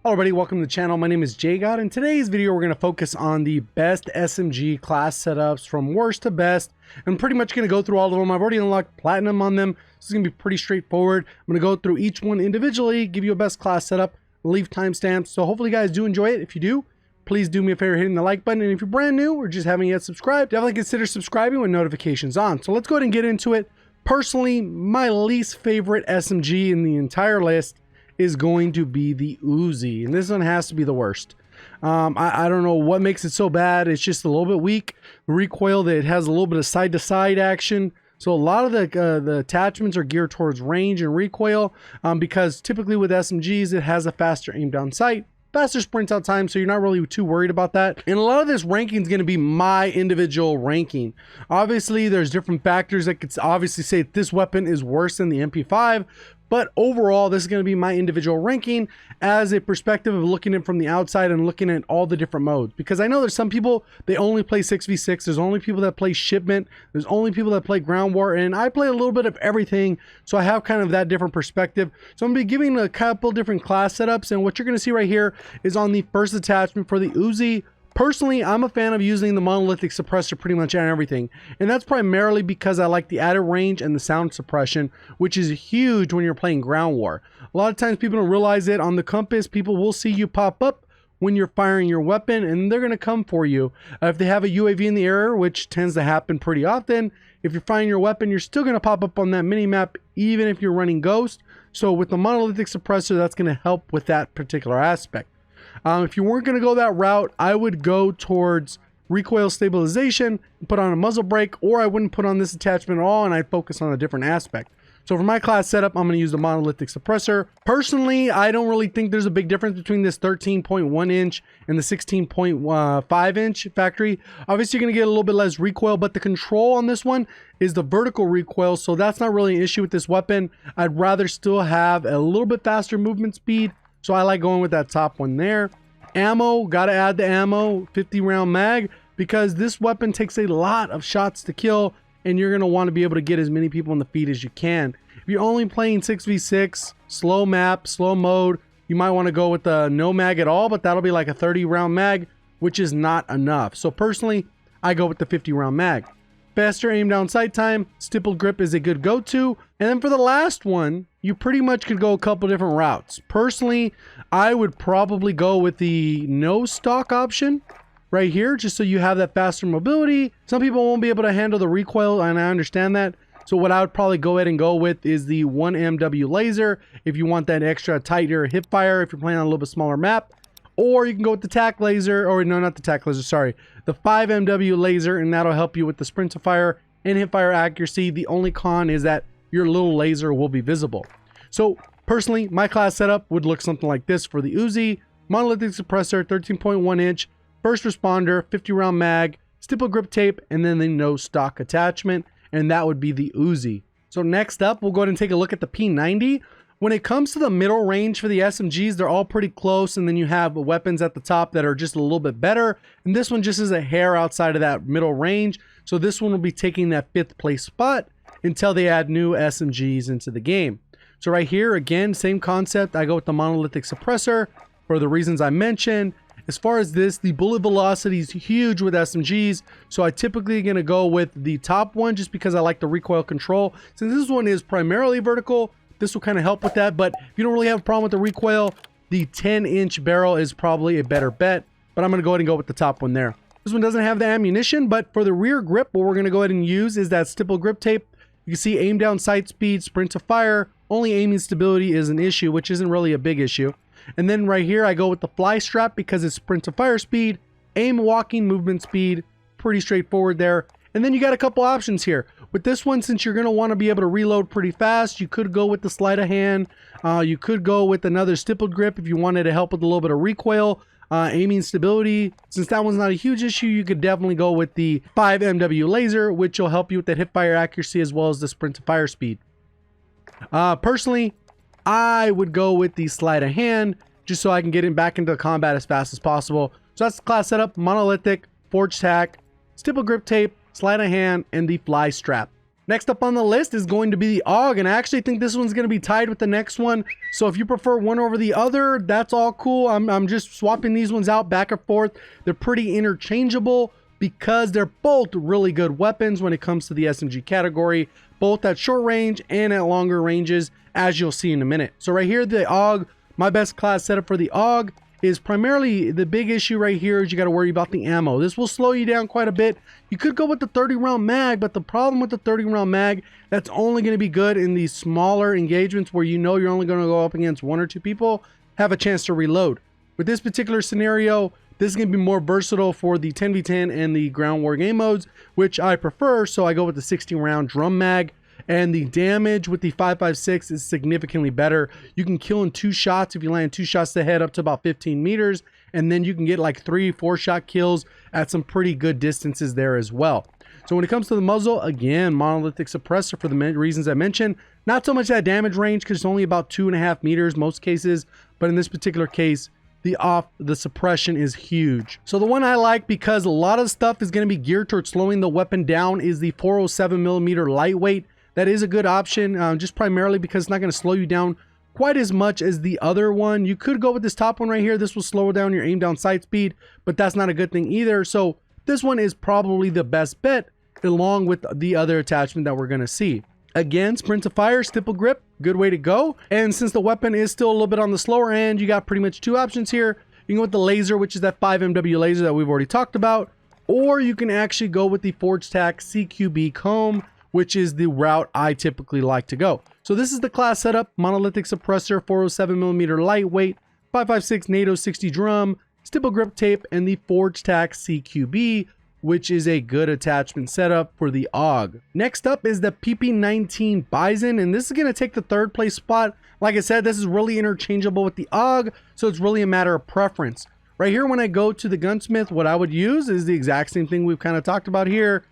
Hello everybody, welcome to the channel. My name is JGOD. In today's video, we're going to focus on the best SMG class setups from worst to best. I'm pretty much going to go through all of them. I've already unlocked platinum on them. This is going to be pretty straightforward. I'm going to go through each one individually, give you a best class setup, leave timestamps. So hopefully you guys do enjoy it. If you do, please do me a favor hitting the like button. And if you're brand new or just haven't yet subscribed, definitely consider subscribing with notifications on. So let's go ahead and get into it. Personally, my least favorite SMG in the entire list is going to be the Uzi, and this one has to be the worst. I don't know what makes it so bad. It's just a little bit weak. The recoil, that it has a little bit of side-to-side action, so a lot of the attachments are geared towards range and recoil, because typically with SMGs it has a faster aim down sight, faster sprint out time, so you're not really too worried about that. And a lot of this ranking is going to be my individual ranking. Obviously there's different factors that could obviously say this weapon is worse than the MP5, but overall, this is going to be my individual ranking as a perspective of looking at it from the outside and looking at all the different modes. Because I know there's some people, they only play 6v6. There's only people that play shipment. There's only people that play ground war. And I play a little bit of everything. So I have kind of that different perspective. So I'm going to be giving a couple different class setups. And what you're going to see right here is on the first attachment for the Uzi. Personally, I'm a fan of using the monolithic suppressor pretty much on everything, and that's primarily because I like the added range and the sound suppression, which is huge when you're playing ground war. A lot of times people don't realize it. On the compass, people will see you pop up when you're firing your weapon, and they're going to come for you. If they have a UAV in the air, which tends to happen pretty often, if you're firing your weapon, you're still going to pop up on that mini-map, even if you're running Ghost. So with the monolithic suppressor, that's going to help with that particular aspect. If you weren't going to go that route, I would go towards recoil stabilization, put on a muzzle brake, or I wouldn't put on this attachment at all, and I'd focus on a different aspect. So for my class setup, I'm going to use the monolithic suppressor. Personally, I don't really think there's a big difference between this 13.1 inch and the 16.5 inch factory. Obviously, you're going to get a little bit less recoil, but the control on this one is the vertical recoil, so that's not really an issue with this weapon. I'd rather still have a little bit faster movement speed, so I like going with that top one there. Ammo, gotta add the ammo, 50 round mag, because this weapon takes a lot of shots to kill, and you're gonna want to be able to get as many people on the feet as you can. If you're only playing 6v6, slow map, slow mode, you might want to go with the no mag at all, but that'll be like a 30 round mag, which is not enough. So personally, I go with the 50 round mag. Faster aim down sight time, stippled grip is a good go-to. And then for the last one, you pretty much could go a couple different routes. Personally, I would probably go with the no stock option right here, just so you have that faster mobility. Some people won't be able to handle the recoil, and I understand that. So what I would probably go ahead and go with is the 1MW laser if you want that extra tighter hip fire, if you're playing on a little bit smaller map. Or you can go with the tac laser, or no, not the tac laser, sorry, the 5MW laser, and that'll help you with the sprint to fire and hip fire accuracy. The only con is that your little laser will be visible. So personally, my class setup would look something like this for the Uzi: monolithic suppressor, 13.1 inch, first responder, 50 round mag, stipple grip tape, and then the no stock attachment, and that would be the Uzi. So next up, we'll go ahead and take a look at the P90. When it comes to the middle range for the SMGs, they're all pretty close, and then you have weapons at the top that are just a little bit better, and this one just is a hair outside of that middle range. So this one will be taking that 5th place spot until they add new SMGs into the game. So right here, again, same concept. I go with the monolithic suppressor for the reasons I mentioned. As far as this, the bullet velocity is huge with SMGs, so I typically going to go with the top one just because I like the recoil control. Since this one is primarily vertical, this will kind of help with that, but if you don't really have a problem with the recoil, the 10-inch barrel is probably a better bet, but I'm going to go ahead and go with the top one there. This one doesn't have the ammunition, but for the rear grip, what we're going to go ahead and use is that stipple grip tape. You can see aim down sight speed, sprint to fire, only aiming stability is an issue, which isn't really a big issue. And then right here, I go with the fly strap because it's sprint to fire speed, aim walking movement speed, pretty straightforward there. And then you got a couple options here. With this one, since you're going to want to be able to reload pretty fast, you could go with the sleight of hand. You could go with another stippled grip if you wanted to help with a little bit of recoil, aiming stability. Since that one's not a huge issue, you could definitely go with the 5MW laser, which will help you with that hip fire accuracy as well as the sprint to fire speed. Personally, I would go with the sleight of hand just so I can get in back into combat as fast as possible. So that's the class setup: monolithic, forged tack, stipple grip tape, sleight of hand, and the fly strap. Next up on the list is going to be the AUG, and I actually think this one's going to be tied with the next one. So if you prefer one over the other, that's all cool. I'm just swapping these ones out back and forth. They're pretty interchangeable because they're both really good weapons when it comes to the SMG category, both at short range and at longer ranges, as you'll see in a minute. So right here, the AUG, my best class setup for the AUG is primarily the big issue right here is you got to worry about the ammo. This will slow you down quite a bit. You could go with the 30 round mag, but the problem with the 30 round mag, that's only going to be good in these smaller engagements where you know you're only going to go up against 1 or 2 people, have a chance to reload. With this particular scenario, this is going to be more versatile for the 10v10 and the ground war game modes, which I prefer, so I go with the 60 round drum mag. And the damage with the 5.56 is significantly better. You can kill in 2 shots if you land 2 shots to the head up to about 15 meters. And then you can get like 3-4 shot kills at some pretty good distances there as well. So when it comes to the muzzle, again, monolithic suppressor for the reasons I mentioned. Not so much that damage range because it's only about 2.5 meters most cases. But in this particular case, the suppression is huge. So the one I like because a lot of stuff is going to be geared towards slowing the weapon down is the 407mm lightweight. That is a good option, just primarily because it's not going to slow you down quite as much as the other one. You could go with this top one right here. This will slow down your aim down sight speed, but that's not a good thing either. So this one is probably the best bet along with the other attachment that we're going to see. Again, sprint to fire, stipple grip, good way to go. And since the weapon is still a little bit on the slower end, you got pretty much 2 options here. You can go with the laser, which is that 5MW laser that we've already talked about, or you can actually go with the Forge Tac CQB comb, which is the route I typically like to go. So this is the class setup: monolithic suppressor, 407mm lightweight, 5.56 NATO 60 drum, stipple grip tape, and the Forge Tac CQB, which is a good attachment setup for the AUG. Next up is the PP19 BIZON, and this is going to take the 3rd place spot. Like I said, this is really interchangeable with the AUG, so it's really a matter of preference. Right here, when I go to the gunsmith, what I would use is the exact same thing we've kind of talked about here.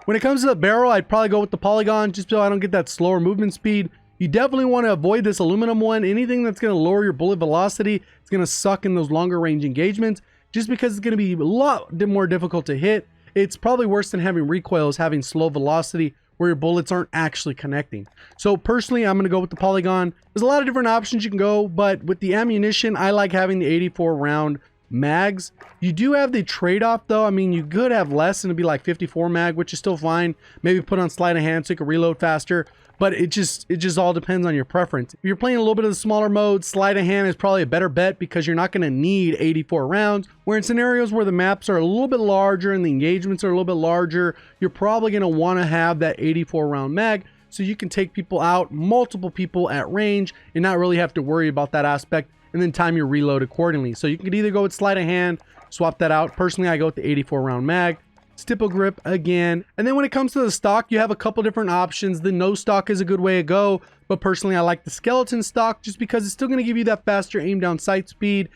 When it comes to the barrel, I'd probably go with the polygon just so I don't get that slower movement speed. You definitely want to avoid this aluminum one. Anything that's going to lower your bullet velocity, it's going to suck in those longer range engagements just because it's going to be a lot more difficult to hit. It's probably worse than having recoils, having slow velocity where your bullets aren't actually connecting. So personally, I'm going to go with the polygon. There's a lot of different options you can go, but with the ammunition, I like having the 84 round mags. You do have the trade-off though. I mean, you could have less and it'd be like 54 mag, which is still fine. Maybe put on sleight of hand so you can reload faster, but it just all depends on your preference. If you're playing a little bit of the smaller mode, sleight of hand is probably a better bet because you're not going to need 84 rounds. Where in scenarios where the maps are a little bit larger and the engagements are a little bit larger, you're probably going to want to have that 84 round mag so you can take people out, multiple people at range, and not really have to worry about that aspect, and then time your reload accordingly. So you could either go with sleight of hand, swap that out. Personally, I go with the 84 round mag, stipple grip again. And then when it comes to the stock, you have a couple different options. The no stock is a good way to go, but personally I like the skeleton stock just because it's still going to give you that faster aim down sight speed,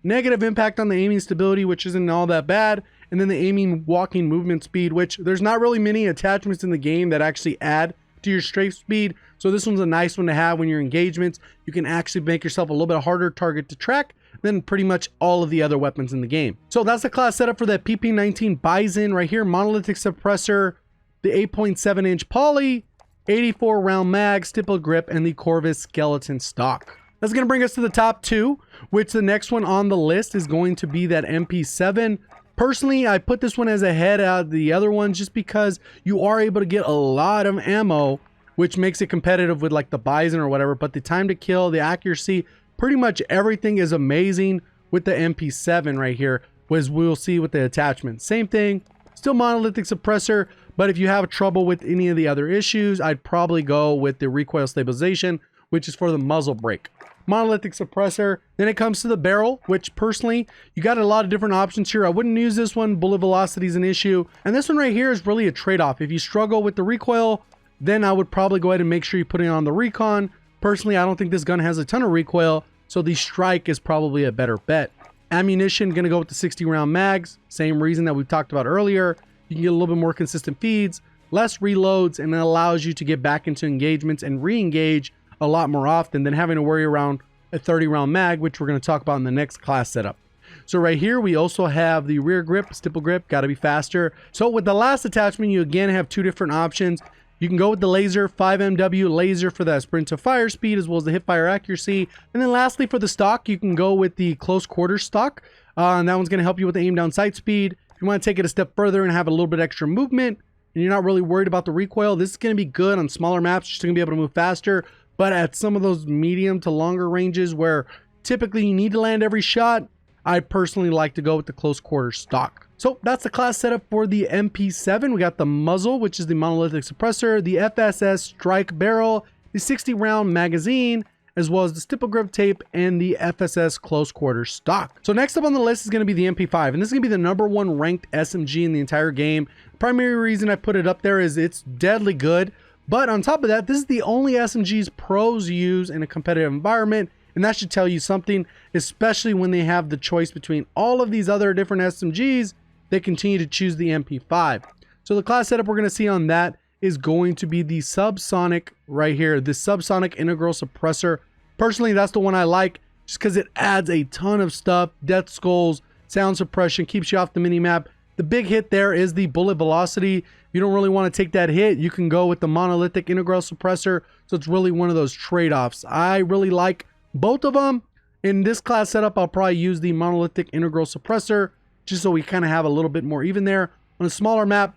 negative impact on the aiming stability, which isn't all that bad, and then the aiming walking movement speed, which there's not really many attachments in the game that actually add to your strafe speed. So this one's a nice one to have when your engagements. You can actually make yourself a little bit harder target to track than pretty much all of the other weapons in the game. So that's the class setup for that PP19 BIZON right here. Monolithic suppressor, the 8.7 inch poly, 84 round mag, stipple grip, and the Corvus skeleton stock. That's going to bring us to the top 2, which the next one on the list is going to be that MP7. Personally, I put this one as ahead of the other ones just because you are able to get a lot of ammo, which makes it competitive with like the BIZON or whatever, but the time to kill, the accuracy, pretty much everything is amazing with the MP7 right here, as we'll see with the attachment. Same thing, still monolithic suppressor, but if you have trouble with any of the other issues, I'd probably go with the recoil stabilization, which is for the muzzle brake. Monolithic suppressor. Then it comes to the barrel, which personally, you got a lot of different options here. I wouldn't use this one. Bullet velocity is an issue. And this one right here is really a trade-off. If you struggle with the recoil, then I would probably go ahead and make sure you put it on the recon. Personally, I don't think this gun has a ton of recoil, so the strike is probably a better bet. Ammunition, gonna go with the 60 round mags. Same reason that we talked about earlier. You can get a little bit more consistent feeds, less reloads, and it allows you to get back into engagements and re-engage a lot more often than having to worry around a 30 round mag, which we're going to talk about in the next class setup. So right here, we also have the rear grip, stipple grip, got to be faster. So with the last attachment, you again have 2 different options. You can go with the laser, 5MW laser for that sprint to fire speed as well as the hip fire accuracy. And then lastly for the stock, you can go with the close quarter stock. And that one's going to help you with the aim down sight speed. If you want to take it a step further and have a little bit extra movement and you're not really worried about the recoil, this is going to be good on smaller maps. You're just going to be able to move faster. But at some of those medium to longer ranges where typically you need to land every shot, I personally like to go with the close quarter stock. So that's the class setup for the MP7. We got the muzzle, which is the monolithic suppressor, the FSS strike barrel, the 60 round magazine, as well as the stipple grip tape and the FSS close quarter stock. So next up on the list is going to be the MP5, and this is going to be the #1 ranked SMG in the entire game. Primary reason I put it up there is it's deadly good, but on top of that, this is the only SMGs pros use in a competitive environment, and that should tell you something, especially when they have the choice between all of these other different SMGs. They continue to choose the MP5. So the class setup we're going to see on that is going to be the subsonic right here, the subsonic integral suppressor. Personally, that's the one I like just because it adds a ton of stuff: death skulls, sound suppression, keeps you off the minimap. The big hit there is the bullet velocity. If you don't really want to take that hit, you can go with the monolithic integral suppressor. So it's really one of those trade-offs. I really like both of them. In this class setup, I'll probably use the monolithic integral suppressor just so we kind of have a little bit more even there. On a smaller map,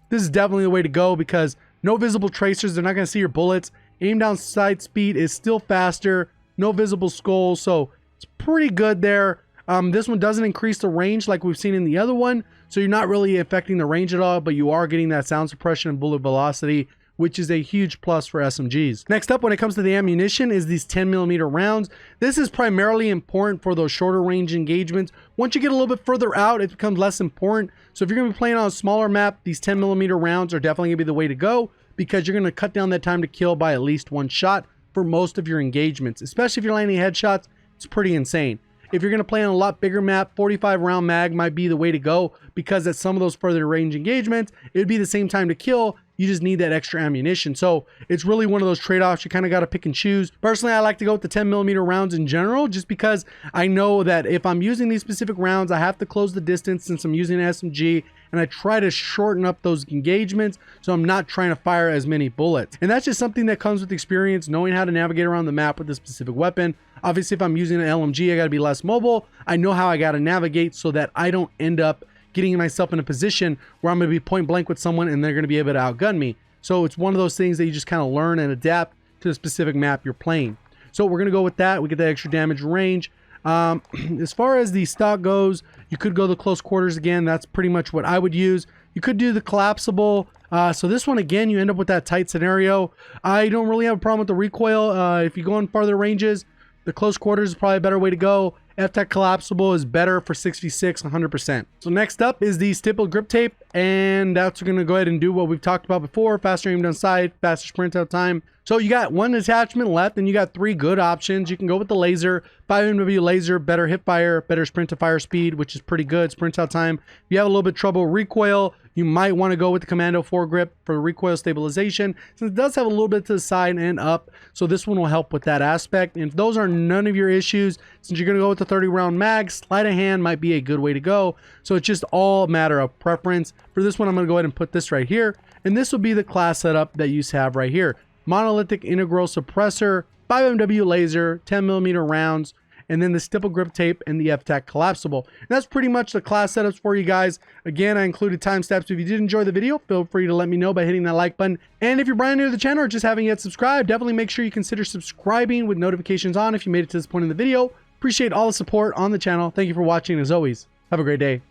this is definitely the way to go because no visible tracers. They're not going to see your bullets. Aim down sight speed is still faster. No visible skulls. So it's pretty good there. This one doesn't increase the range like we've seen in the other one. So you're not really affecting the range at all, but you are getting that sound suppression and bullet velocity, which is a huge plus for SMGs. Next up, when it comes to the ammunition, is these 10mm rounds. This is primarily important for those shorter range engagements. Once you get a little bit further out, it becomes less important. So if you're going to be playing on a smaller map, these 10mm rounds are definitely going to be the way to go because you're going to cut down that time to kill by at least one shot for most of your engagements. Especially if you're landing headshots, it's pretty insane. If you're going to play on a lot bigger map, 45 round mag might be the way to go because at some of those further range engagements, it would be the same time to kill. You just need that extra ammunition. So it's really one of those trade-offs. You kind of got to pick and choose. Personally, I like to go with the 10mm rounds in general, just because I know that if I'm using these specific rounds, I have to close the distance since I'm using an SMG, and I try to shorten up those engagements so I'm not trying to fire as many bullets. And that's just something that comes with experience, knowing how to navigate around the map with a specific weapon. Obviously, if I'm using an LMG, I got to be less mobile. I know how I got to navigate so that I don't end up getting myself in a position where I'm going to be point blank with someone and they're going to be able to outgun me. So it's one of those things that you just kind of learn and adapt to the specific map you're playing. So we're going to go with that. We get that extra damage range. As far as the stock goes, you could go the close quarters again. That's pretty much what I would use. You could do the collapsible. So this one, again, you end up with that tight scenario. I don't really have a problem with the recoil. If you go on farther ranges, the close quarters is probably a better way to go. F-Tech collapsible is better for 6v6 100%. So next up is the stipple grip tape, and that's going to go ahead and do what we've talked about before: faster aim down sight, faster sprint out time. So you got one attachment left and you got three good options. You can go with the laser, 5MW laser, better hip fire, better sprint to fire speed, which is pretty good. Sprint out time. If you have a little bit of trouble recoil, you might want to go with the Commando foregrip for recoil stabilization, since it does have a little bit to the side and up. So this one will help with that aspect. And if those are none of your issues, since you're going to go with the 30 round mag, sleight of hand might be a good way to go. So it's just all a matter of preference. For this one, I'm going to go ahead and put this right here. And this will be the class setup that you have right here: monolithic integral suppressor, 5MW laser, 10mm rounds, and then the stipple grip tape and the F-Tech collapsible. And that's pretty much the class setups for you guys. Again, I included timestamps. If you did enjoy the video, feel free to let me know by hitting that like button. And if you're brand new to the channel or just haven't yet subscribed, definitely make sure you consider subscribing with notifications on if you made it to this point in the video. Appreciate all the support on the channel. Thank you for watching. As always, have a great day.